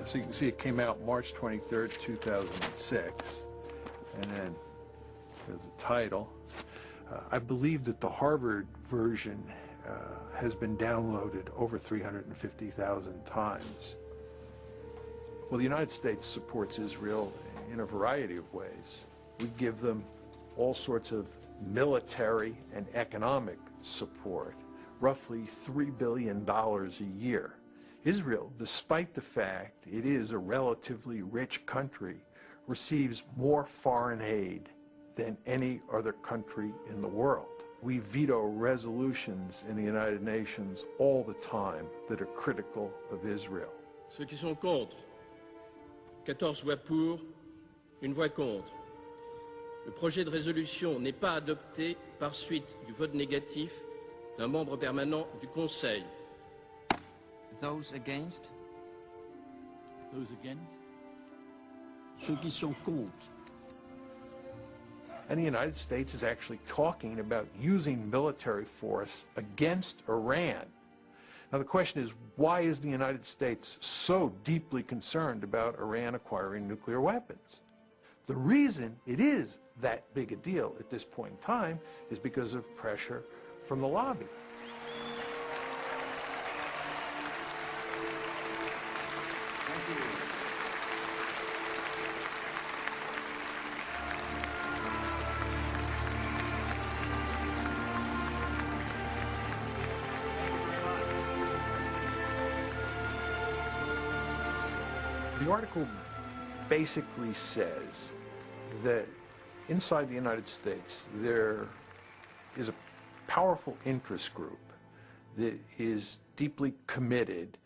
Yeah, so you can see it came out March 23rd, 2006, and then there's the title. I believe that the Harvard version has been downloaded over 350,000 times. Well, the United States supports Israel in a variety of ways. We give them all sorts of military and economic support, roughly $3 billion a year. Israel, despite the fact it is a relatively rich country, receives more foreign aid than any other country in the world. We veto resolutions in the United Nations all the time that are critical of Israel. Ceux qui sont contre, 14 voix pour, une voix contre. Le projet de résolution n'est pas adopté par suite du vote négatif d'un membre permanent du Conseil. Those against? Those against? Ceux qui sont contre. And the United States is actually talking about using military force against Iran. Now the question is, why is the United States so deeply concerned about Iran acquiring nuclear weapons? The reason it is that big a deal at this point in time is because of pressure from the lobby. Thank you. The article basically says that inside the United States there is a powerful interest group that is deeply committed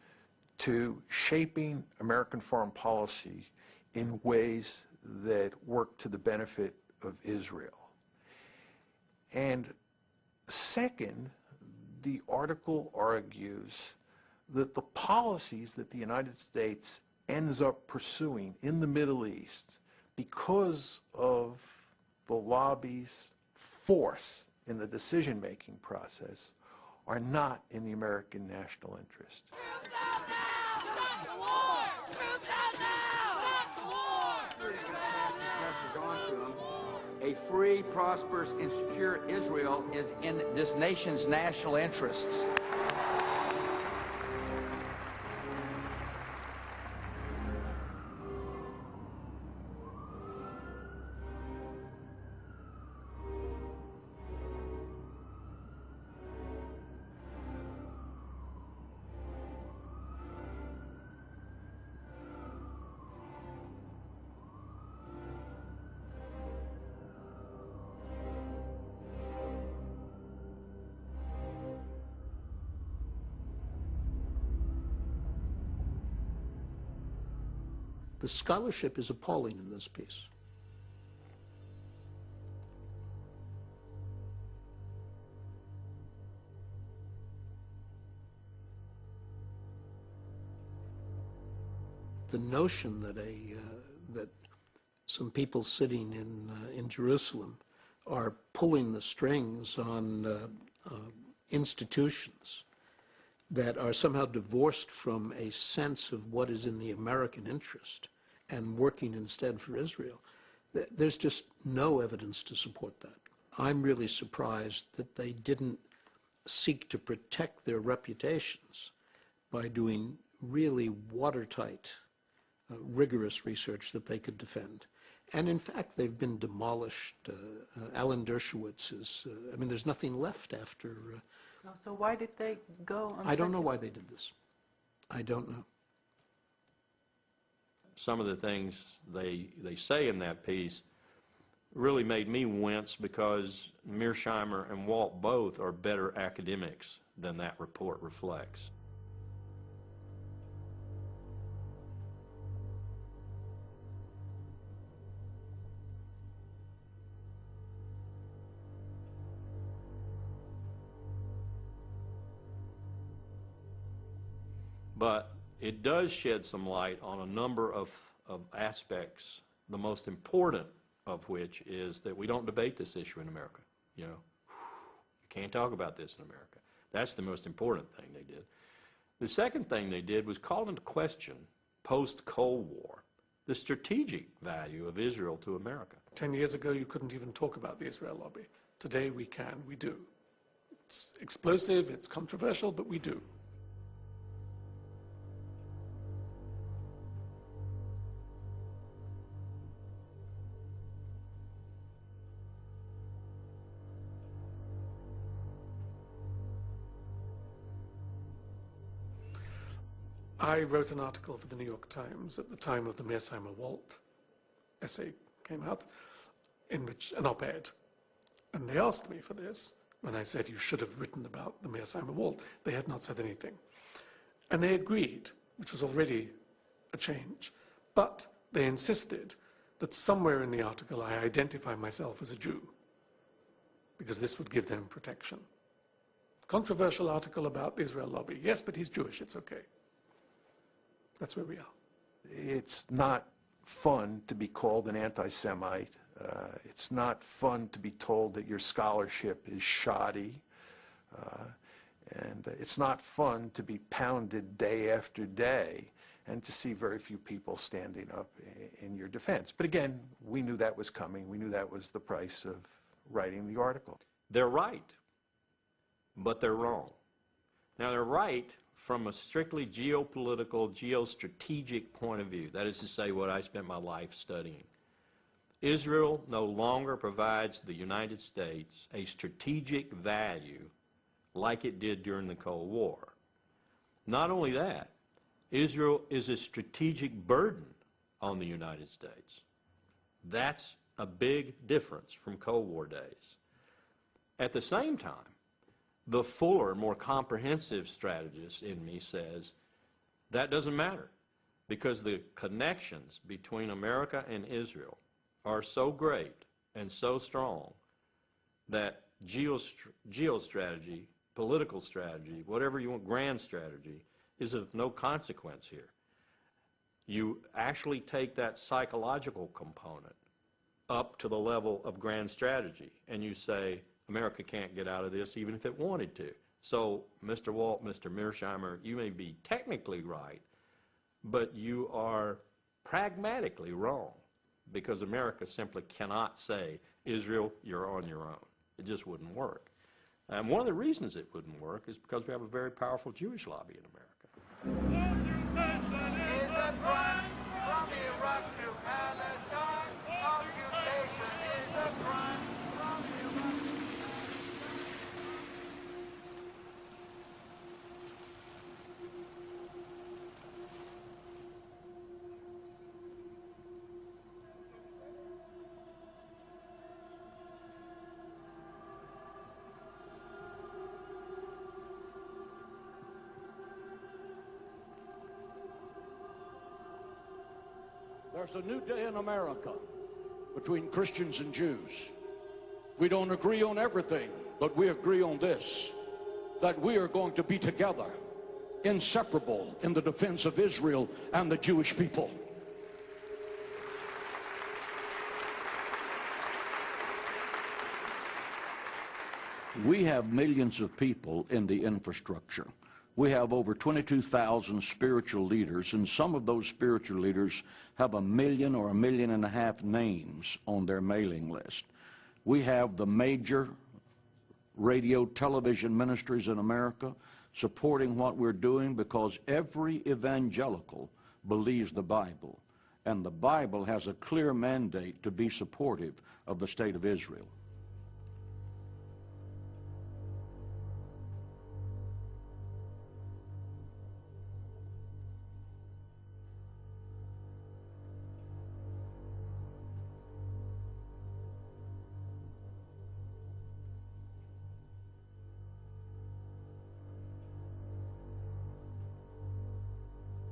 to shaping American foreign policy in ways that work to the benefit of Israel. And second, the article argues that the policies that the United States ends up pursuing in the Middle East because of the lobby's force in the decision-making process are not in the American national interest. A free, prosperous, and secure Israel is in this nation's national interests. The scholarship is appalling in this piece. The notion that that some people sitting in Jerusalem are pulling the strings on institutions that are somehow divorced from a sense of what is in the American interest and working instead for Israel, there's just no evidence to support that. I'm really surprised that they didn't seek to protect their reputations by doing really watertight, rigorous research that they could defend. And in fact, they've been demolished. Alan Dershowitz is, I mean, there's nothing left after. So why did they go on I don't know why they did this. I don't know. Some of the things they say in that piece really made me wince because Mearsheimer and Walt both are better academics than that report reflects. But it does shed some light on a number of aspects, the most important of which is that we don't debate this issue in America. You know, you can't talk about this in America. That's the most important thing they did. The second thing they did was call into question post-Cold War, the strategic value of Israel to America. 10 years ago, you couldn't even talk about the Israel lobby. Today, we can, we do. It's explosive, it's controversial, but we do. I wrote an article for the New York Times at the time of the Mearsheimer-Walt essay came out, in which an op-ed, and they asked me for this when I said you should have written about the Mearsheimer-Walt. They had not said anything, and they agreed, which was already a change, but they insisted that somewhere in the article I identify myself as a Jew, because this would give them protection. Controversial article about the Israel lobby. Yes, but he's Jewish, it's okay. That's where we are. It's not fun to be called an anti-Semite. It's not fun to be told that your scholarship is shoddy. And it's not fun to be pounded day after day and to see very few people standing up in your defense. But again, we knew that was coming. We knew that was the price of writing the article. They're right, but they're wrong. Now, they're right from a strictly geopolitical, geostrategic point of view. That is to say, what I spent my life studying. Israel no longer provides the United States a strategic value like it did during the Cold War. Not only that, Israel is a strategic burden on the United States. That's a big difference from Cold War days. At the same time, the fuller, more comprehensive strategist in me says that doesn't matter, because the connections between America and Israel are so great and so strong that geostrategy, political strategy, whatever you want, grand strategy, is of no consequence here. You actually take that psychological component up to the level of grand strategy, and you say, America can't get out of this even if it wanted to. So, Mr. Walt, Mr. Mearsheimer, you may be technically right, but you are pragmatically wrong, because America simply cannot say, Israel, you're on your own. It just wouldn't work. And one of the reasons it wouldn't work is because we have a very powerful Jewish lobby in America. There's a new day in America between Christians and Jews. We don't agree on everything, but we agree on this, that we are going to be together, inseparable, in the defense of Israel and the Jewish people. We have millions of people in the infrastructure. We have over 22,000 spiritual leaders, and some of those spiritual leaders have 1 million or 1.5 million names on their mailing list. We have the major radio, television ministries in America supporting what we're doing, because every evangelical believes the Bible, and the Bible has a clear mandate to be supportive of the state of Israel.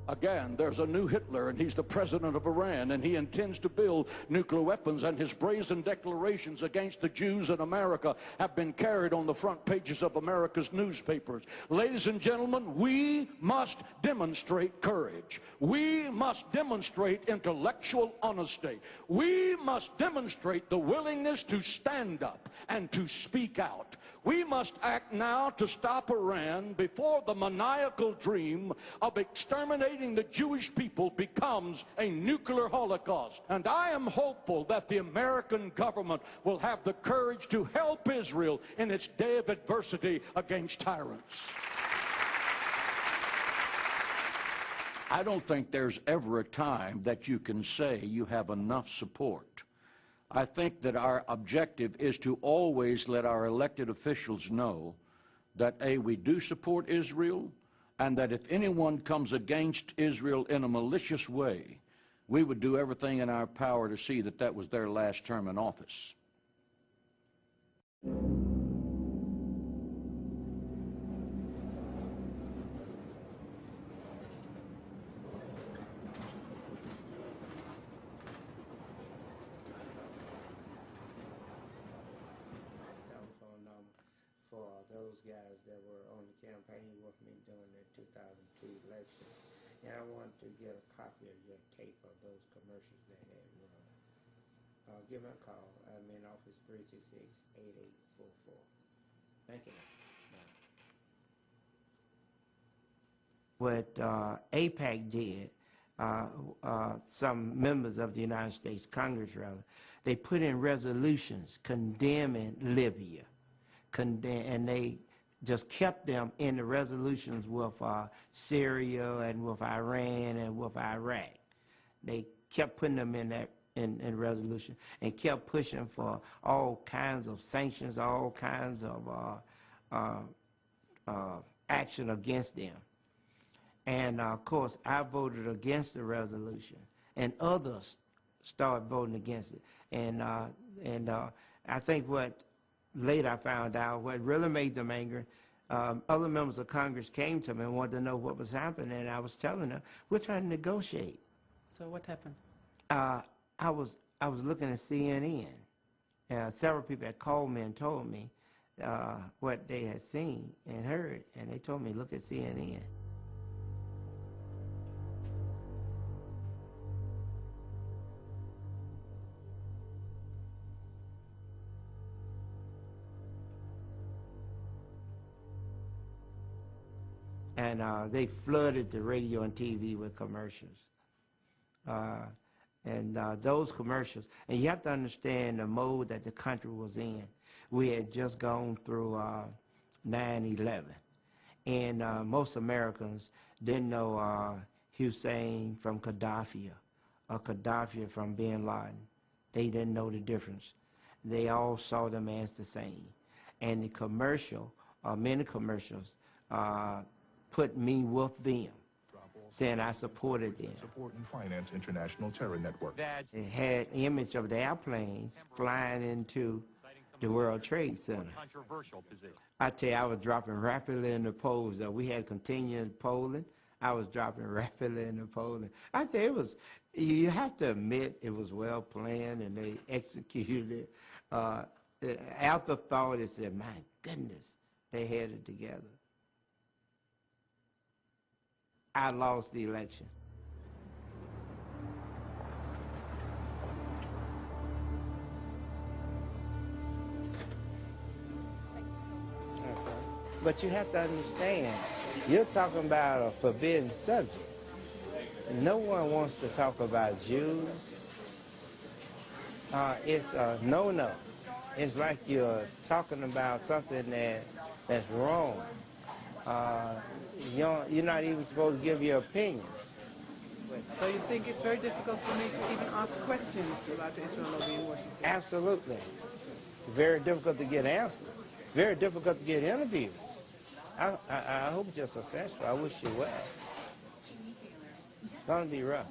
Again, there's a new Hitler, and he's the president of Iran, and he intends to build nuclear weapons, and his brazen declarations against the Jews in America have been carried on the front pages of America's newspapers. Ladies and gentlemen, we must demonstrate courage. We must demonstrate intellectual honesty. We must demonstrate the willingness to stand up and to speak out. We must act now to stop Iran before the maniacal dream of exterminating debating the Jewish people becomes a nuclear holocaust. And I am hopeful that the American government will have the courage to help Israel in its day of adversity against tyrants. I don't think there's ever a time that you can say you have enough support. I think that our objective is to always let our elected officials know that, A, we do support Israel, and that if anyone comes against Israel in a malicious way, we would do everything in our power to see that that was their last term in office. For those guys that were on the campaign with me during the 2002 election. And I wanted to get a copy of your tape of those commercials that had run. Give me a call. I'm in office 326-8844. Thank you. What AIPAC did, some members of the United States Congress, rather, they put in resolutions condemning Libya. And they just kept them in the resolutions with Syria and with Iran and with Iraq. They kept putting them in that in resolution and kept pushing for all kinds of sanctions, all kinds of action against them. And of course, I voted against the resolution, and others started voting against it. And I think what later I found out what really made them angry, other members of Congress came to me and wanted to know what was happening, and I was telling them, we're trying to negotiate. So what happened? I was looking at CNN. Several people had called me and told me what they had seen and heard, and they told me, look at CNN. And they flooded the radio and TV with commercials. Those commercials, and you have to understand the mode that the country was in. We had just gone through 9/11, and most Americans didn't know Hussein from Gaddafi or Gaddafi from bin Laden. They didn't know the difference. They all saw them as the same. And the commercial, many commercials, put me with them, saying I supported them. Support and finance international terror network. It had image of the airplanes flying into the World Trade Center. I tell you, I was dropping rapidly in the polls. We had continued polling. I was dropping rapidly in the polling. I tell you, it was, you have to admit it was well planned and they executed it. Afterthought, it said, my goodness, they had it together. I lost the election. But you have to understand, you're talking about a forbidden subject. No one wants to talk about Jews. It's a no-no. It's like you're talking about something that's wrong. You're not even supposed to give your opinion. So you think it's very difficult for me to even ask questions about the Israel lobby in Washington? Absolutely. Very difficult to get answers. Very difficult to get interviews. I hope you're successful. I wish you well. It's going to be rough.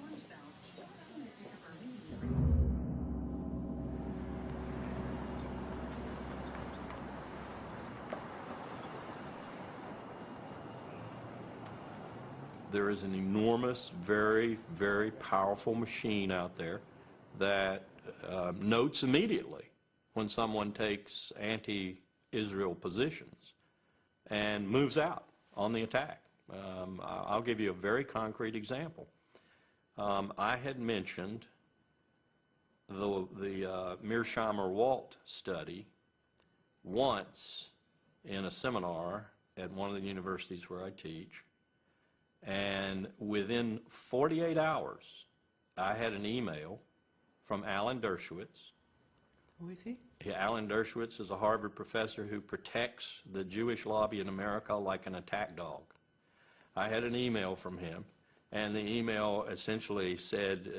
There is an enormous, very, very powerful machine out there that notes immediately when someone takes anti-Israel positions and moves out on the attack. I'll give you a very concrete example. I had mentioned the Mearsheimer-Walt study once in a seminar at one of the universities where I teach, And within 48 hours, I had an email from Alan Dershowitz. Who is he? Alan Dershowitz is a Harvard professor who protects the Jewish lobby in America like an attack dog. I had an email from him, and the email essentially said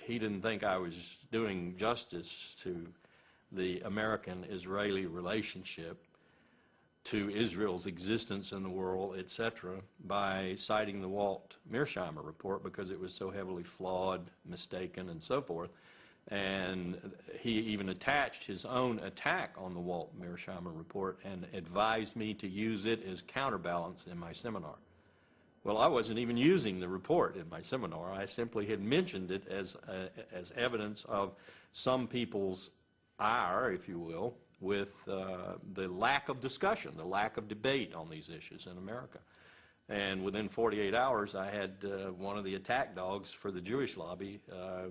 he didn't think I was doing justice to the American-Israeli relationship, to Israel's existence in the world, etc., by citing the Walt Mearsheimer report because it was so heavily flawed, mistaken, and so forth. And he even attached his own attack on the Walt Mearsheimer report and advised me to use it as counterbalance in my seminar. Well, I wasn't even using the report in my seminar. I simply had mentioned it as evidence of some people's ire, if you will, with the lack of discussion, the lack of debate on these issues in America. And within 48 hours, I had one of the attack dogs for the Jewish lobby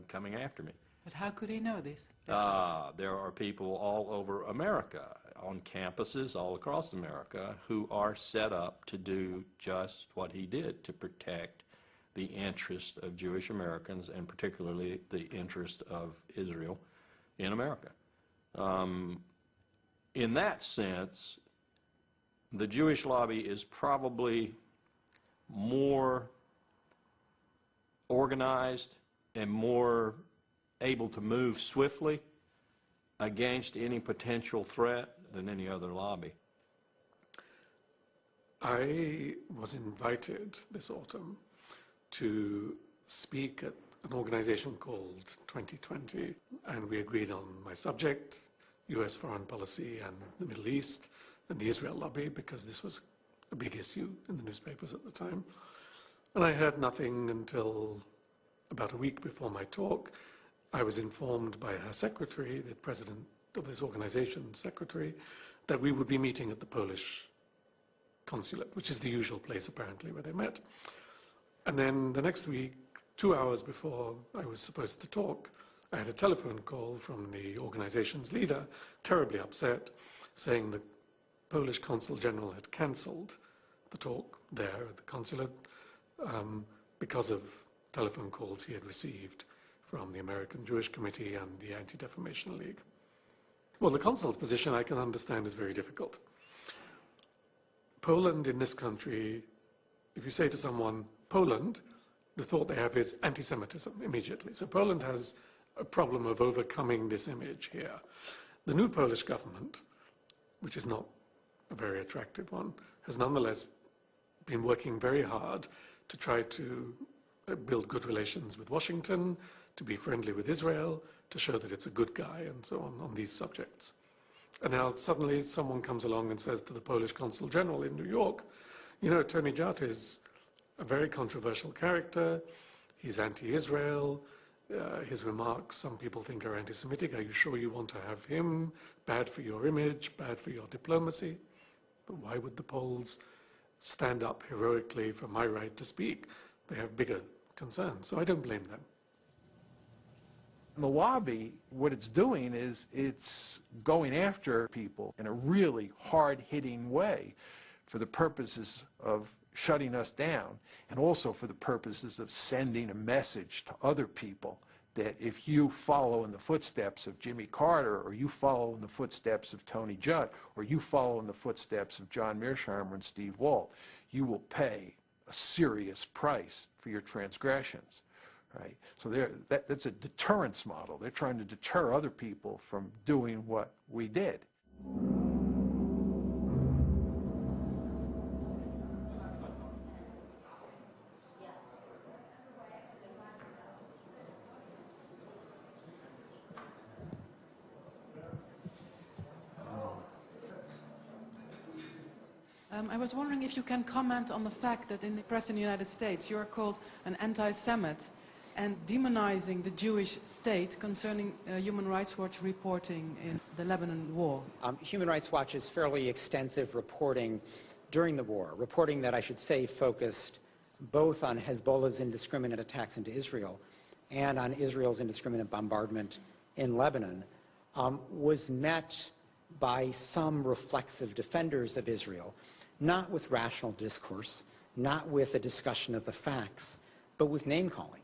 coming after me. But how could he know this? There are people all over America, on campuses all across America, who are set up to do just what he did, to protect the interest of Jewish Americans, and particularly the interest of Israel in America. In that sense, the Jewish lobby is probably more organized and more able to move swiftly against any potential threat than any other lobby. I was invited this autumn to speak at an organization called 2020, and we agreed on my subject, U.S. foreign policy and the Middle East and the Israel lobby, because this was a big issue in the newspapers at the time. And I heard nothing until about a week before my talk. I was informed by her secretary, the president of this organization's secretary, that we would be meeting at the Polish consulate, which is the usual place apparently where they met. And then the next week, 2 hours before I was supposed to talk, I had a telephone call from the organization's leader, terribly upset, saying the Polish consul general had cancelled the talk there at the consulate because of telephone calls he had received from the American Jewish Committee and the Anti-Defamation League. Well, the consul's position I can understand is very difficult. Poland in this country, if you say to someone, Poland, the thought they have is anti-Semitism immediately. So Poland has a problem of overcoming this image here. The new Polish government, which is not a very attractive one, has nonetheless been working very hard to try to build good relations with Washington, to be friendly with Israel, to show that it's a good guy, and so on these subjects. And now suddenly someone comes along and says to the Polish Consul General in New York, you know, Tony Judt is a very controversial character, he's anti-Israel, his remarks some people think are anti-Semitic, are you sure you want to have him? Bad for your image, bad for your diplomacy. But why would the Poles stand up heroically for my right to speak? They have bigger concerns, so I don't blame them. The lobby, what it's doing is it's going after people in a really hard-hitting way for the purposes of shutting us down, and also for the purposes of sending a message to other people that if you follow in the footsteps of Jimmy Carter, or you follow in the footsteps of Tony Judt, or you follow in the footsteps of John Mearsheimer and Steve Walt, you will pay a serious price for your transgressions. Right? So that's a deterrence model. They're trying to deter other people from doing what we did. I was wondering if you can comment on the fact that in the press in the United States you are called an anti-Semite and demonizing the Jewish state concerning Human Rights Watch reporting in the Lebanon war. Human Rights Watch's fairly extensive reporting during the war, reporting that I should say focused both on Hezbollah's indiscriminate attacks into Israel and on Israel's indiscriminate bombardment in Lebanon, was met by some reflexive defenders of Israel, not with rational discourse, not with a discussion of the facts, but with name-calling,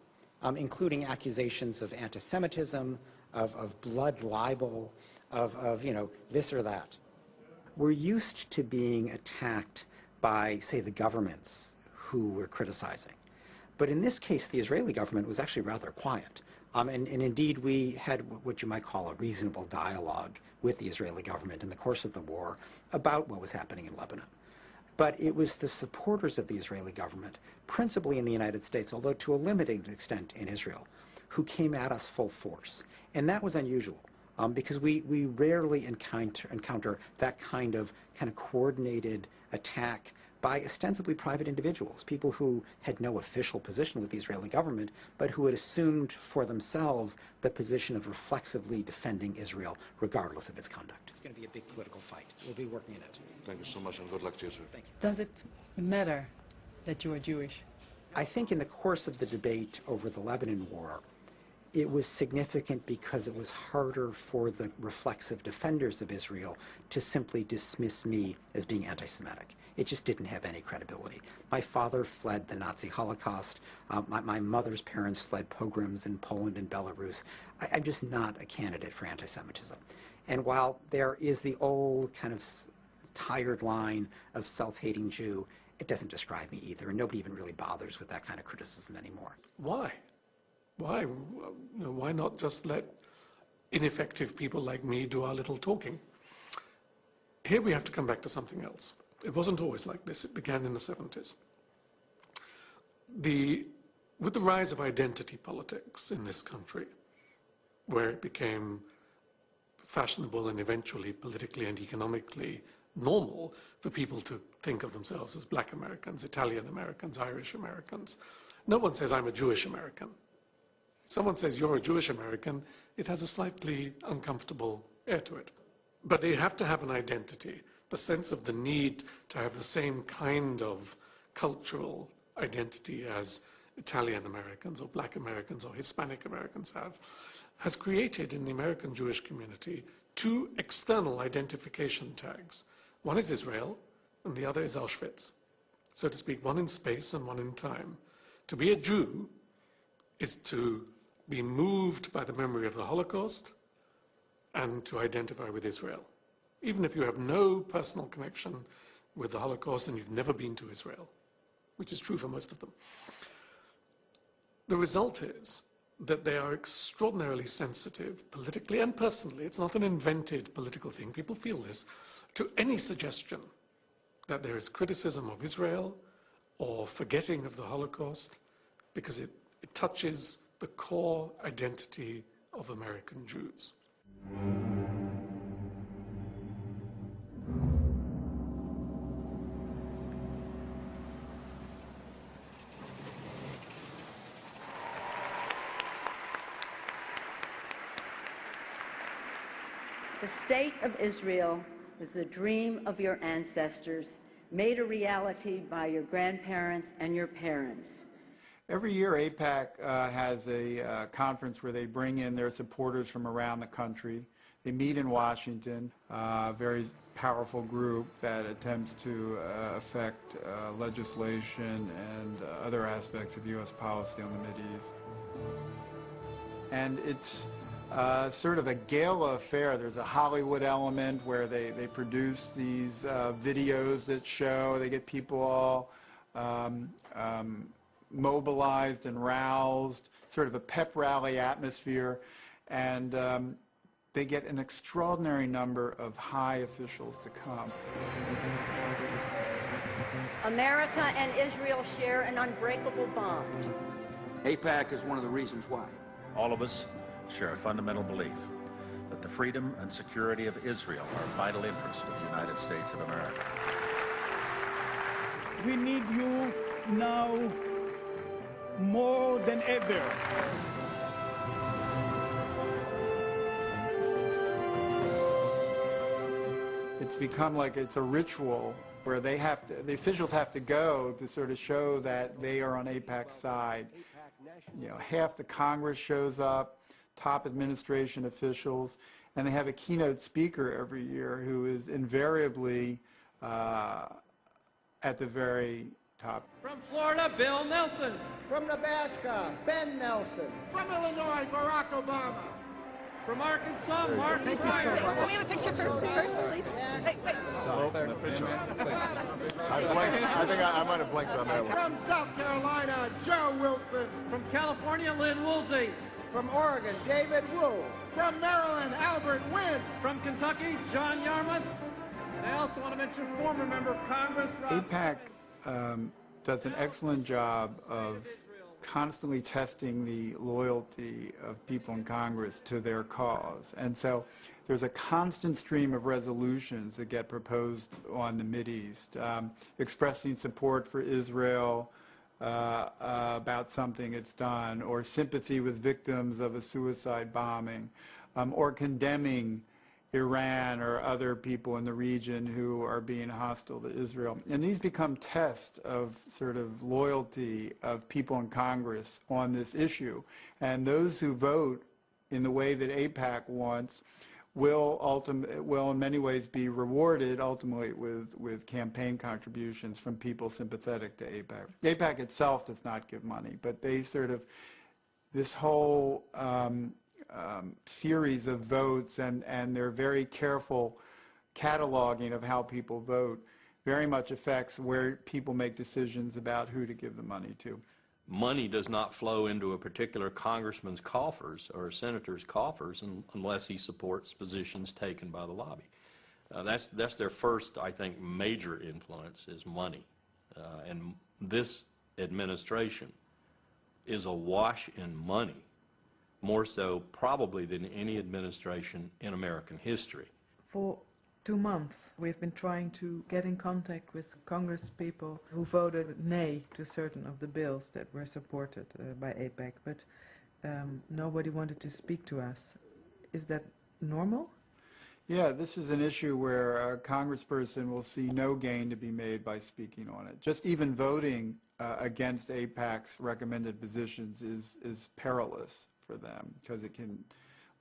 including accusations of anti-Semitism, of blood libel, of this or that. We're used to being attacked by, say, the governments who we're criticizing. But in this case, the Israeli government was actually rather quiet. And indeed, we had what you might call a reasonable dialogue with the Israeli government in the course of the war about what was happening in Lebanon. But it was the supporters of the Israeli government, principally in the United States, although to a limited extent in Israel, who came at us full force. And that was unusual, because we rarely encounter that kind of coordinated attack by ostensibly private individuals, people who had no official position with the Israeli government, but who had assumed for themselves the position of reflexively defending Israel, regardless of its conduct. It's going to be a big political fight. We'll be working in it. Thank you so much, and good luck to you, sir. Thank you. Does it matter that you are Jewish? I think in the course of the debate over the Lebanon war, it was significant because it was harder for the reflexive defenders of Israel to simply dismiss me as being anti-Semitic. It just didn't have any credibility. My father fled the Nazi Holocaust. My mother's parents fled pogroms in Poland and Belarus. I'm just not a candidate for anti-Semitism. And while there is the old kind of tired line of self-hating Jew, it doesn't describe me either, and nobody even really bothers with that kind of criticism anymore. Why? Why? Why not just let ineffective people like me do our little talking? Here we have to come back to something else. It wasn't always like this. It began in the 70s. With the rise of identity politics in this country, where it became fashionable and eventually politically and economically normal for people to think of themselves as Black Americans, Italian Americans, Irish Americans. No one says, I'm a Jewish American. If someone says, you're a Jewish American, it has a slightly uncomfortable air to it. But they have to have an identity, the sense of the need to have the same kind of cultural identity as Italian Americans or Black Americans or Hispanic Americans have, has created in the American Jewish community two external identification tags. One is Israel, and the other is Auschwitz. So to speak, one in space and one in time. To be a Jew is to be moved by the memory of the Holocaust and to identify with Israel, even if you have no personal connection with the Holocaust and you've never been to Israel, which is true for most of them. The result is that they are extraordinarily sensitive, politically and personally. It's not an invented political thing. People feel this, to any suggestion that there is criticism of Israel or forgetting of the Holocaust, because it touches the core identity of American Jews. The state of Israel was the dream of your ancestors, made a reality by your grandparents and your parents. Every year, AIPAC has a conference where they bring in their supporters from around the country. They meet in Washington, a very powerful group that attempts to affect legislation and other aspects of U.S. policy on the Mideast. And it's sort of a gala affair. There's a Hollywood element where they produce these videos that show, they get people all mobilized and roused, sort of a pep rally atmosphere, and they get an extraordinary number of high officials to come. America and Israel share an unbreakable bond. AIPAC is one of the reasons why. All of us share a fundamental belief that the freedom and security of Israel are a vital interest of the United States of America. We need you now more than ever. It's become like it's a ritual where the officials have to go to sort of show that they are on AIPAC's side. You know, half the Congress shows up, top administration officials, and they have a keynote speaker every year who is invariably at the very top. From Florida, Bill Nelson. From Nebraska, Ben Nelson. From Illinois, Barack Obama. From Arkansas, Mark Pryor. Can we have a picture first, please? Hey, wait. I think I might have blinked on that one. From South Carolina, Joe Wilson. From California, Lynn Woolsey. From Oregon, David Wu. From Maryland, Albert Wynn. From Kentucky, John Yarmouth. And I also want to mention former member of Congress, Rob AIPAC does an excellent job of constantly testing the loyalty of people in Congress to their cause. And so there's a constant stream of resolutions that get proposed on the Mideast, expressing support for Israel about something it's done, or sympathy with victims of a suicide bombing, or condemning Iran or other people in the region who are being hostile to Israel. And these become tests of sort of loyalty of people in Congress on this issue. And those who vote in the way that AIPAC wants will in many ways be rewarded ultimately with campaign contributions from people sympathetic to AIPAC. AIPAC itself does not give money, but they sort of, this whole series of votes and their very careful cataloging of how people vote very much affects where people make decisions about who to give the money to. Money does not flow into a particular congressman's coffers or a senator's coffers unless he supports positions taken by the lobby. That's their first, I think, major influence is money. And this administration is awash in money, more so probably than any administration in American history. For 2 months, we've been trying to get in contact with Congress people who voted nay to certain of the bills that were supported by AIPAC, but nobody wanted to speak to us. Is that normal? Yeah, this is an issue where a congressperson will see no gain to be made by speaking on it. Just even voting against AIPAC's recommended positions is perilous for them, because it can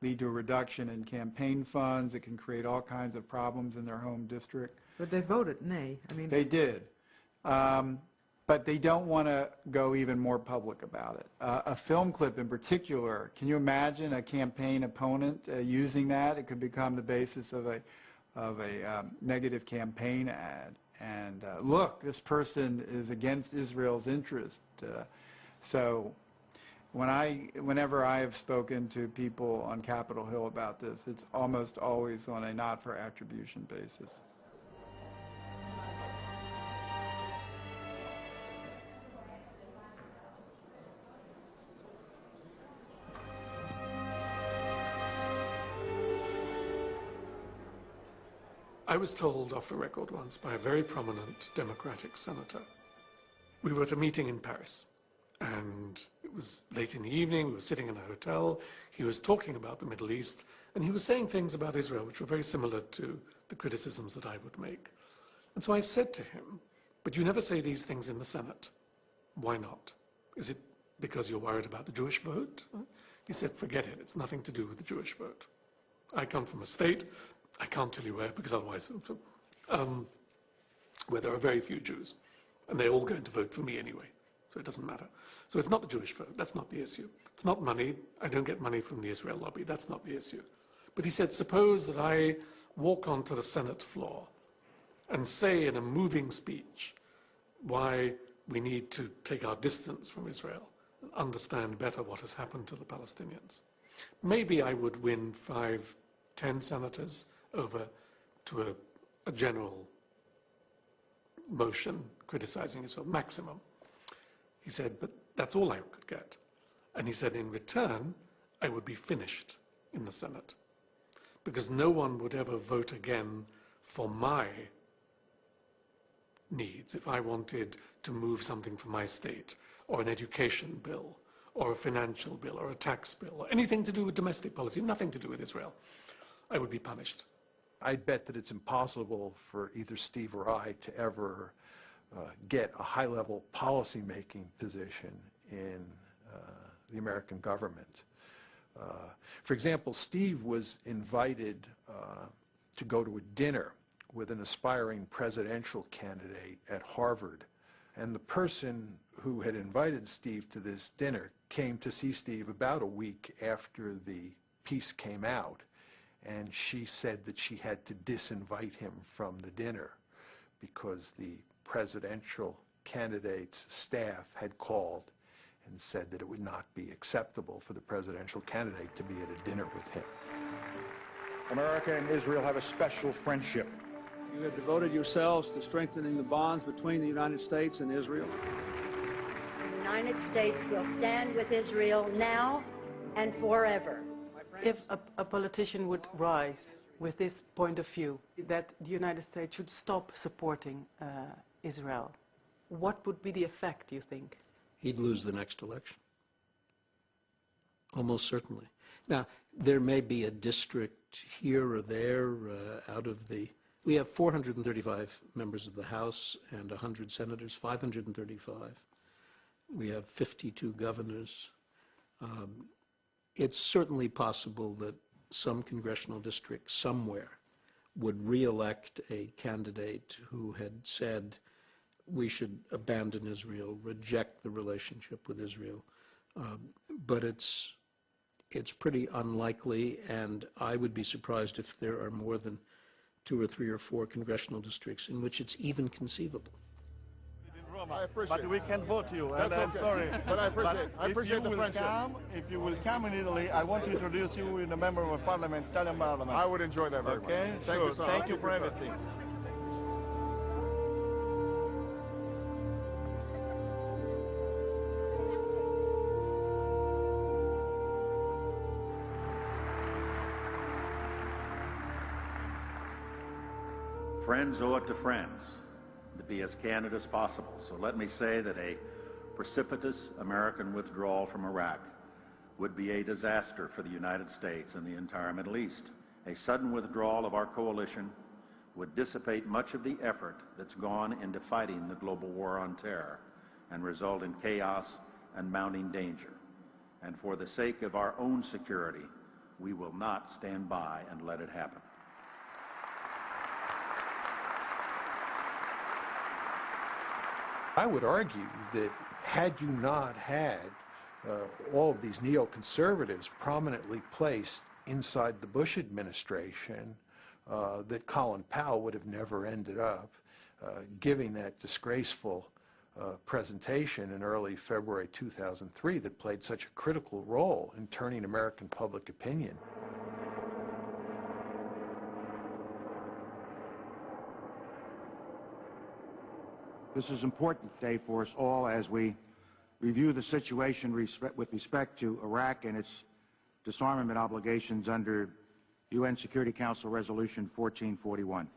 lead to a reduction in campaign funds. It can create all kinds of problems in their home district. But they voted nay. I mean, they did. But they don't want to go even more public about it. A film clip in particular, can you imagine a campaign opponent using that? It could become the basis of a negative campaign ad. And look, this person is against Israel's interest. So whenever I have spoken to people on Capitol Hill about this, it's almost always on a not for attribution basis. I was told off the record once by a very prominent Democratic senator. We were at a meeting in Paris, and it was late in the evening. We were sitting in a hotel. He was talking about the Middle East, and he was saying things about Israel which were very similar to the criticisms that I would make. And so I said to him, "But you never say these things in the Senate. Why not? Is it because you're worried about the Jewish vote?" He said, "Forget it. It's nothing to do with the Jewish vote. I come from a state, I can't tell you where, because otherwise, where there are very few Jews, and they're all going to vote for me anyway, so it doesn't matter. So it's not the Jewish vote, that's not the issue. It's not money, I don't get money from the Israel lobby, that's not the issue." But he said, suppose that I walk onto the Senate floor and say in a moving speech why we need to take our distance from Israel and understand better what has happened to the Palestinians. Maybe I would win 5, 10 senators over to a general motion criticizing Israel, maximum. He said, but that's all I could get. And he said, in return, I would be finished in the Senate, because no one would ever vote again for my needs. If I wanted to move something for my state, or an education bill, or a financial bill, or a tax bill, or anything to do with domestic policy, nothing to do with Israel, I would be punished. I bet that it's impossible for either Steve or I to ever get a high-level policy-making position in the American government. For example, Steve was invited to go to a dinner with an aspiring presidential candidate at Harvard, And the person who had invited Steve to this dinner came to see Steve about a week after the piece came out, and she said that she had to disinvite him from the dinner because the presidential candidate's staff had called and said that it would not be acceptable for the presidential candidate to be at a dinner with him. America and Israel have a special friendship. You have devoted yourselves to strengthening the bonds between the United States and Israel. The United States will stand with Israel now and forever. If a politician would rise with this point of view, that the United States should stop supporting Israel, what would be the effect, do you think? He'd lose the next election. Almost certainly. Now, there may be a district here or there out of the... We have 435 members of the House and 100 senators, 535. We have 52 governors. It's certainly possible that some congressional district somewhere would re-elect a candidate who had said we should abandon Israel, reject the relationship with Israel. But it's pretty unlikely, and I would be surprised if there are more than 2 or 3 or 4 congressional districts in which it's even conceivable. I appreciate but we can't vote you, and That's I'm okay. sorry. But I appreciate the friendship. If you will come in Italy, I want to introduce you with a member of a parliament, Italian parliament. I would enjoy that very much. Okay? Thank you so much. Thank you for everything. Friends owe it to friends to be as candid as possible. So let me say that a precipitous American withdrawal from Iraq would be a disaster for the United States and the entire Middle East. A sudden withdrawal of our coalition would dissipate much of the effort that's gone into fighting the global war on terror and result in chaos and mounting danger. And for the sake of our own security, we will not stand by and let it happen. I would argue that had you not had all of these neoconservatives prominently placed inside the Bush administration, that Colin Powell would have never ended up giving that disgraceful presentation in early February 2003 that played such a critical role in turning American public opinion. This is an important day for us all as we review the situation with respect to Iraq and its disarmament obligations under UN Security Council Resolution 1441.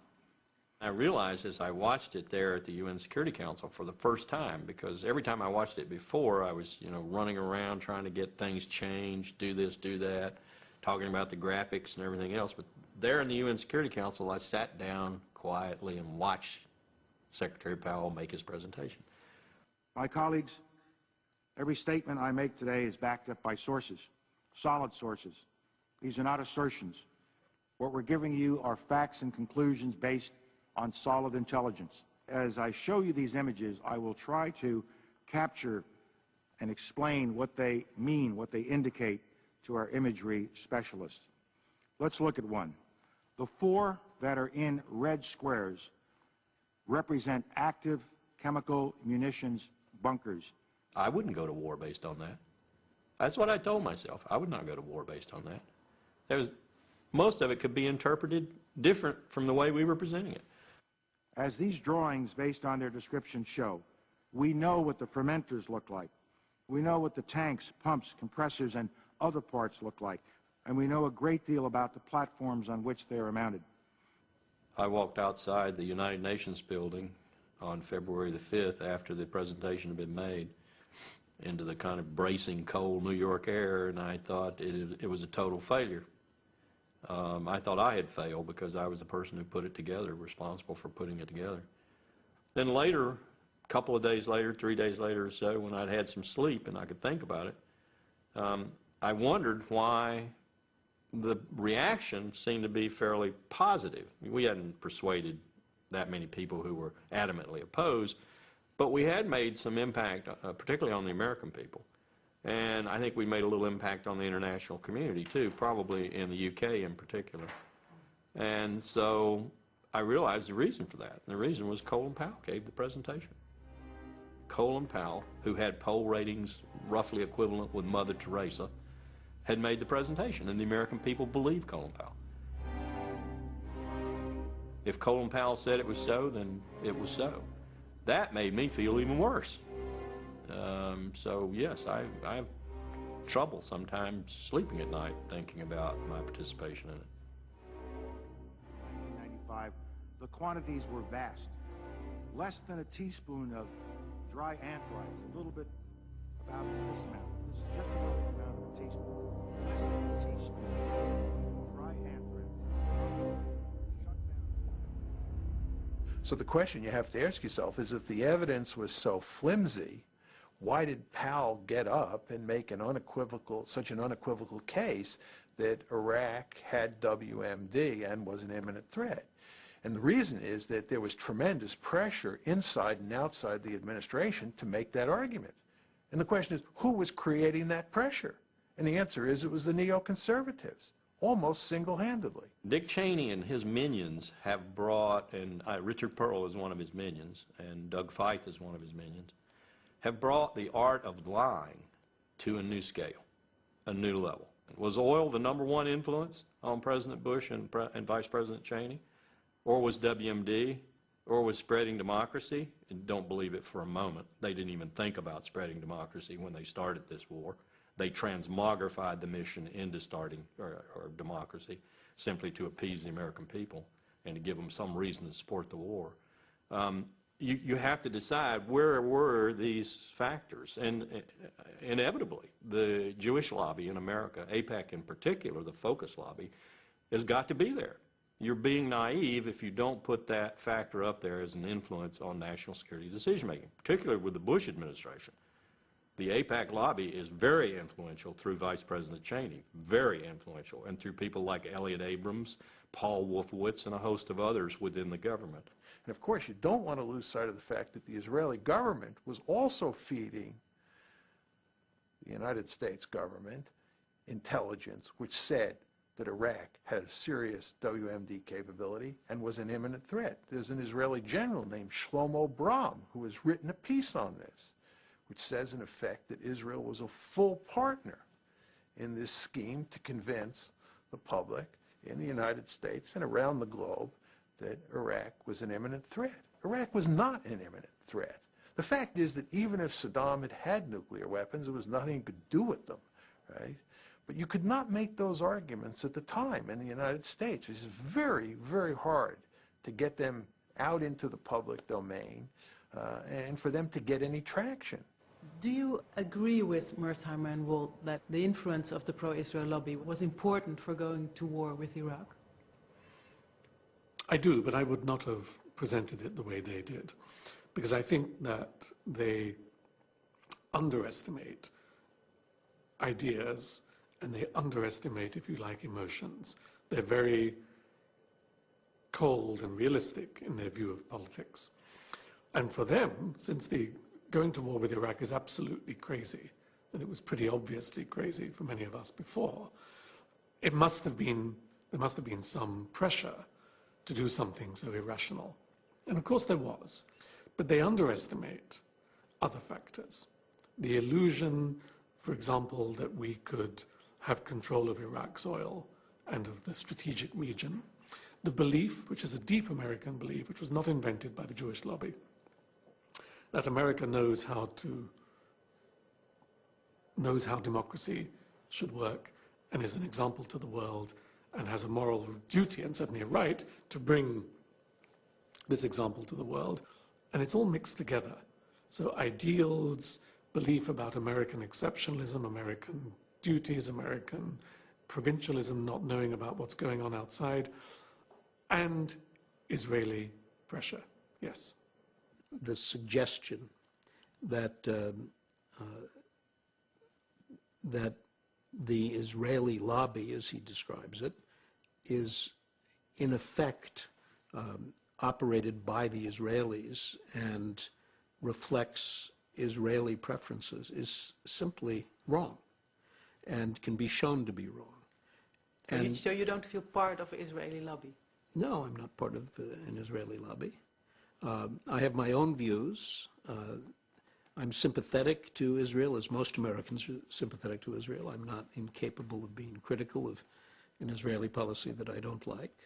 I realized as I watched it there at the UN Security Council for the first time, because every time I watched it before, I was, running around trying to get things changed, do this, do that, talking about the graphics and everything else. But there in the UN Security Council, I sat down quietly and watched Secretary Powell make his presentation. My colleagues, every statement I make today is backed up by sources, solid sources. These are not assertions. What we're giving you are facts and conclusions based on solid intelligence. As I show you these images, I will try to capture and explain what they mean, what they indicate to our imagery specialists. Let's look at one. The 4 that are in red squares represent active chemical munitions bunkers. I wouldn't go to war based on that. That's what I told myself. I would not go to war based on that. Most of it could be interpreted different from the way we were presenting it. As these drawings, based on their description, show, we know what the fermenters look like. We know what the tanks, pumps, compressors, and other parts look like. And we know a great deal about the platforms on which they are mounted. I walked outside the United Nations building on February the 5th after the presentation had been made into the kind of bracing cold New York air, and I thought it was a total failure. I thought I had failed because I was the person who put it together, responsible for putting it together. Then later, a couple of days later, 3 days later or so, when I'd had some sleep and I could think about it, I wondered why the reaction seemed to be fairly positive. We hadn't persuaded that many people who were adamantly opposed, But we had made some impact, particularly on the American people. And I think we made a little impact on the international community, too, probably in the UK in particular. And so I realized the reason for that. And the reason was Colin Powell gave the presentation. Colin Powell, who had poll ratings roughly equivalent with Mother Teresa, had made the presentation, and the American people believed Colin Powell. If Colin Powell said it was so, then it was so. That made me feel even worse. So yes, I have trouble sometimes sleeping at night thinking about my participation in it. 1995, the quantities were vast. Less than a teaspoon of dry anthrax, a little bit about this amount. This is just about the amount of a teaspoon. Less than a teaspoon of dry anthrax. Shut down. So the question you have to ask yourself is, if the evidence was so flimsy, why did Powell get up and make such an unequivocal case that Iraq had WMD and was an imminent threat? And the reason is that there was tremendous pressure inside and outside the administration to make that argument. And the question is, who was creating that pressure? And the answer is, it was the neoconservatives, almost single-handedly. Dick Cheney and his minions have brought, and Richard Pearl is one of his minions, and Doug Feith is one of his minions, have brought the art of lying to a new scale, a new level. Was oil the #1 influence on President Bush and Vice President Cheney? Or was WMD? Or was spreading democracy? And don't believe it for a moment. They didn't even think about spreading democracy when they started this war. They transmogrified the mission into starting or democracy simply to appease the American people and to give them some reason to support the war. You have to decide, where were these factors? And inevitably, the Jewish lobby in America, AIPAC in particular, the focus lobby, has got to be there. You're being naive if you don't put that factor up there as an influence on national security decision-making, particularly with the Bush administration. The AIPAC lobby is very influential through Vice President Cheney, very influential, and through people like Elliott Abrams, Paul Wolfowitz, and a host of others within the government. And of course, you don't want to lose sight of the fact that the Israeli government was also feeding the United States government intelligence, which said that Iraq had a serious WMD capability and was an imminent threat. There's an Israeli general named Shlomo Bram who has written a piece on this, which says in effect that Israel was a full partner in this scheme to convince the public in the United States and around the globe that Iraq was an imminent threat. Iraq was not an imminent threat. The fact is that even if Saddam had nuclear weapons, there was nothing you could do with them, right? But you could not make those arguments at the time in the United States. It was very, very hard to get them out into the public domain and for them to get any traction. Do you agree with Mearsheimer and Wolt that the influence of the pro-Israel lobby was important for going to war with Iraq? I do, but I would not have presented it the way they did, because I think that they underestimate ideas and they underestimate, if you like, emotions. They're very cold and realistic in their view of politics. And for them, since going to war with Iraq is absolutely crazy, and it was pretty obviously crazy for many of us before, there must have been some pressure to do something so irrational. And of course there was. But they underestimate other factors. The illusion, for example, that we could have control of Iraq's oil and of the strategic region. The belief, which is a deep American belief, which was not invented by the Jewish lobby, that America knows how democracy should work and is an example to the world and has a moral duty and certainly a right to bring this example to the world. And it's all mixed together. So ideals, belief about American exceptionalism, American duties, American provincialism, not knowing about what's going on outside, and Israeli pressure, yes. The suggestion that that the Israeli lobby, as he describes it, is in effect operated by the Israelis and reflects Israeli preferences is simply wrong and can be shown to be wrong. So you don't feel part of an Israeli lobby? No, I'm not part of an Israeli lobby. I have my own views. I'm sympathetic to Israel, as most Americans are sympathetic to Israel. I'm not incapable of being critical of an Israeli policy that I don't like.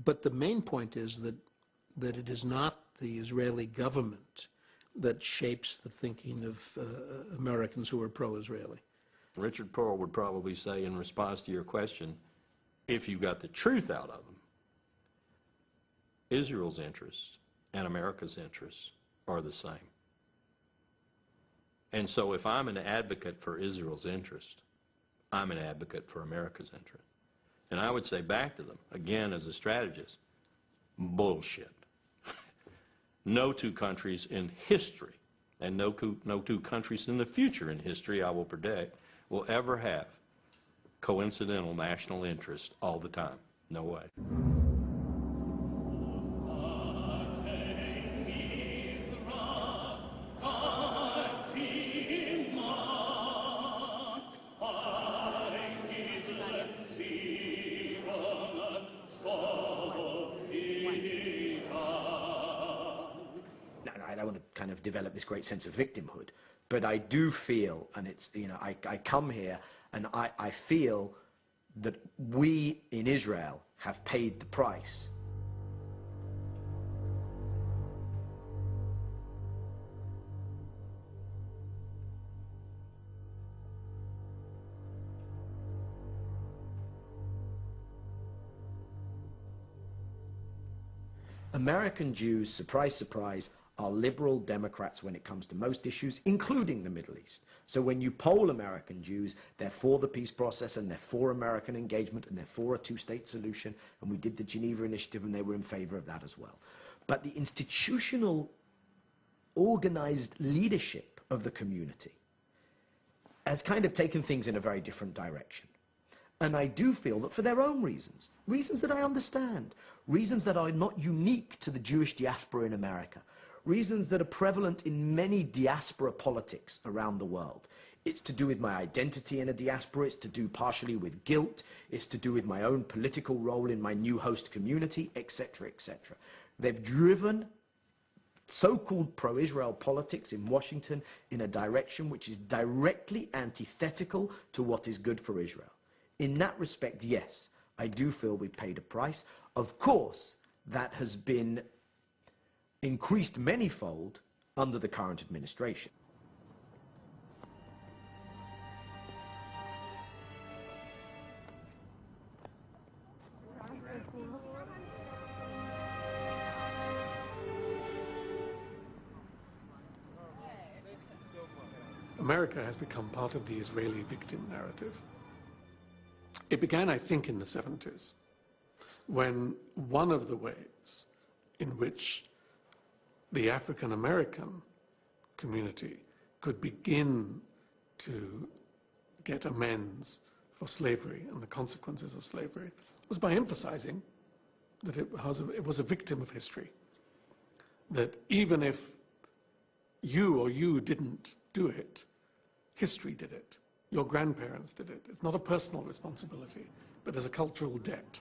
But the main point is that it is not the Israeli government that shapes the thinking of Americans who are pro-Israeli. Richard Pearl would probably say in response to your question, if you got the truth out of them, Israel's interests and America's interests are the same. And so if I'm an advocate for Israel's interest, I'm an advocate for America's interest. And I would say back to them, again as a strategist, bullshit. No two countries in history, and no two countries in the future in history, I will predict, will ever have coincidental national interest all the time. No way. I don't want to kind of develop this great sense of victimhood, but I do feel, and it's, you know, I come here and I feel that we in Israel have paid the price. American Jews, surprise, surprise, are liberal Democrats when it comes to most issues, including the Middle East. So when you poll American Jews, they're for the peace process and they're for American engagement and they're for a two-state solution. And we did the Geneva Initiative and they were in favor of that as well. But the institutional, organized leadership of the community has kind of taken things in a very different direction. And I do feel that for their own reasons, reasons that I understand, reasons that are not unique to the Jewish diaspora in America, reasons that are prevalent in many diaspora politics around the world. It's to do with my identity in a diaspora, it's to do partially with guilt, it's to do with my own political role in my new host community, etc., etc. They've driven so-called pro-Israel politics in Washington in a direction which is directly antithetical to what is good for Israel. In that respect, yes, I do feel we paid a price. Of course, that has been increased manyfold under the current administration. America has become part of the Israeli victim narrative. It began, I think, in the 70s, when one of the ways in which the African-American community could begin to get amends for slavery and the consequences of slavery was by emphasizing that it was a victim of history. That even if you didn't do it, history did it. Your grandparents did it. It's not a personal responsibility, but as a cultural debt.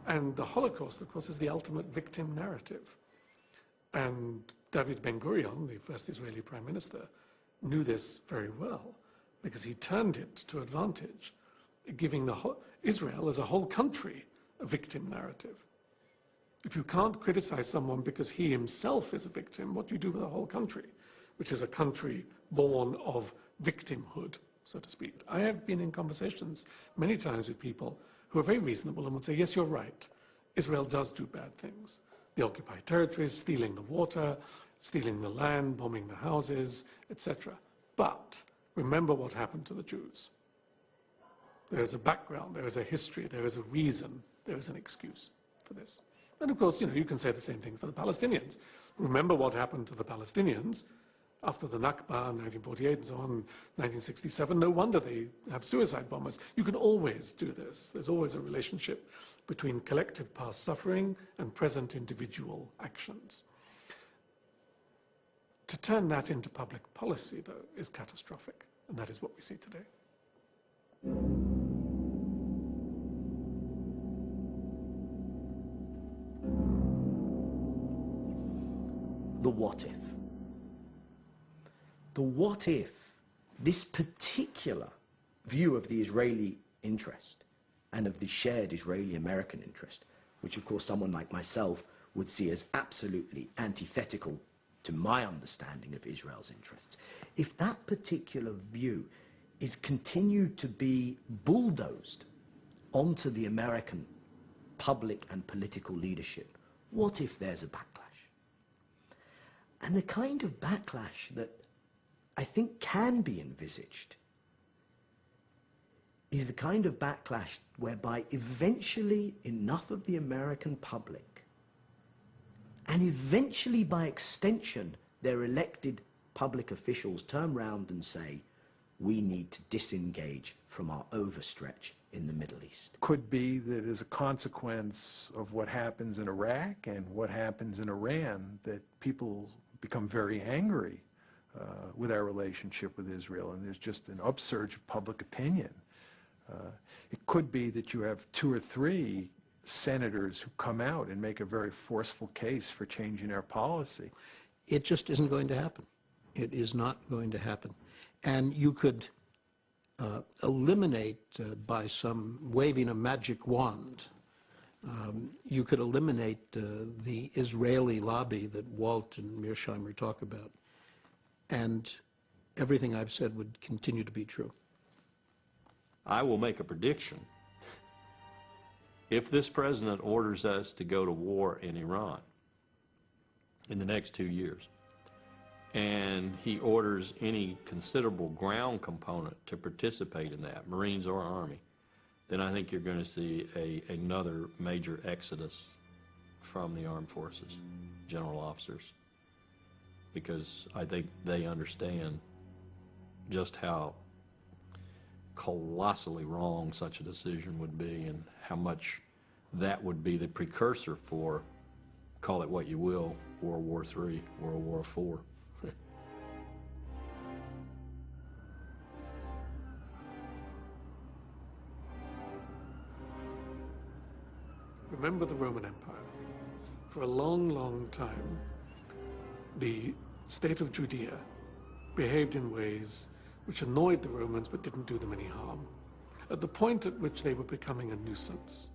And the Holocaust, of course, is the ultimate victim narrative. And David Ben-Gurion, the first Israeli prime minister, knew this very well because he turned it to advantage, giving Israel as a whole country a victim narrative. If you can't criticize someone because he himself is a victim, what do you do with a whole country, which is a country born of victimhood, so to speak? I have been in conversations many times with people who are very reasonable and would say, yes, you're right, Israel does do bad things. The occupied territories, stealing the water, stealing the land, bombing the houses, etc. But remember what happened to the Jews. There is a background, there is a history, there is a reason, there is an excuse for this. And of course, you can say the same thing for the Palestinians. Remember what happened to the Palestinians, After the Nakba in 1948 and so on, 1967, no wonder they have suicide bombers. You can always do this. There's always a relationship between collective past suffering and present individual actions. To turn that into public policy, though, is catastrophic, and that is what we see today. The what if. The what if this particular view of the Israeli interest and of the shared Israeli-American interest, which of course someone like myself would see as absolutely antithetical to my understanding of Israel's interests, if that particular view is continued to be bulldozed onto the American public and political leadership, what if there's a backlash? And the kind of backlash that I think can be envisaged is the kind of backlash whereby eventually enough of the American public, and eventually by extension their elected public officials, turn round and say, we need to disengage from our overstretch in the Middle East. Could be that as a consequence of what happens in Iraq and what happens in Iran, that people become very angry with our relationship with Israel, and there's just an upsurge of public opinion. It could be that you have 2 or 3 senators who come out and make a very forceful case for changing our policy. It just isn't going to happen. It is not going to happen. And you could eliminate, by some waving a magic wand, you could eliminate the Israeli lobby that Walt and Mearsheimer talk about, and everything I've said would continue to be true. I will make a prediction. If this president orders us to go to war in Iran in the next 2 years, and he orders any considerable ground component to participate in that, Marines or Army, then I think you're going to see another major exodus from the armed forces, general officers, because I think they understand just how colossally wrong such a decision would be and how much that would be the precursor for, call it what you will, World War III, World War IV. Remember the Roman Empire. For a long, long time, the state of Judea behaved in ways which annoyed the Romans but didn't do them any harm. At the point at which they were becoming a nuisance,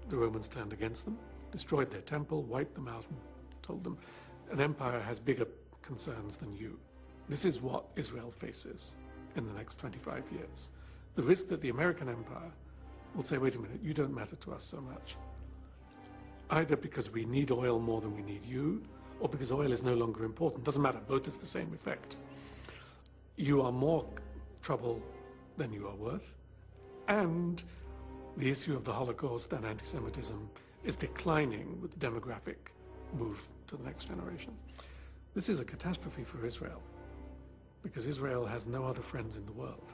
the Romans turned against them, destroyed their temple, wiped them out, and told them, an empire has bigger concerns than you. This is what Israel faces in the next 25 years. The risk that the American empire will say, wait a minute, you don't matter to us so much. Either because we need oil more than we need you, or because oil is no longer important. Doesn't matter, both is the same effect. You are more trouble than you are worth, and the issue of the Holocaust and anti-Semitism is declining with the demographic move to the next generation. This is a catastrophe for Israel, because Israel has no other friends in the world.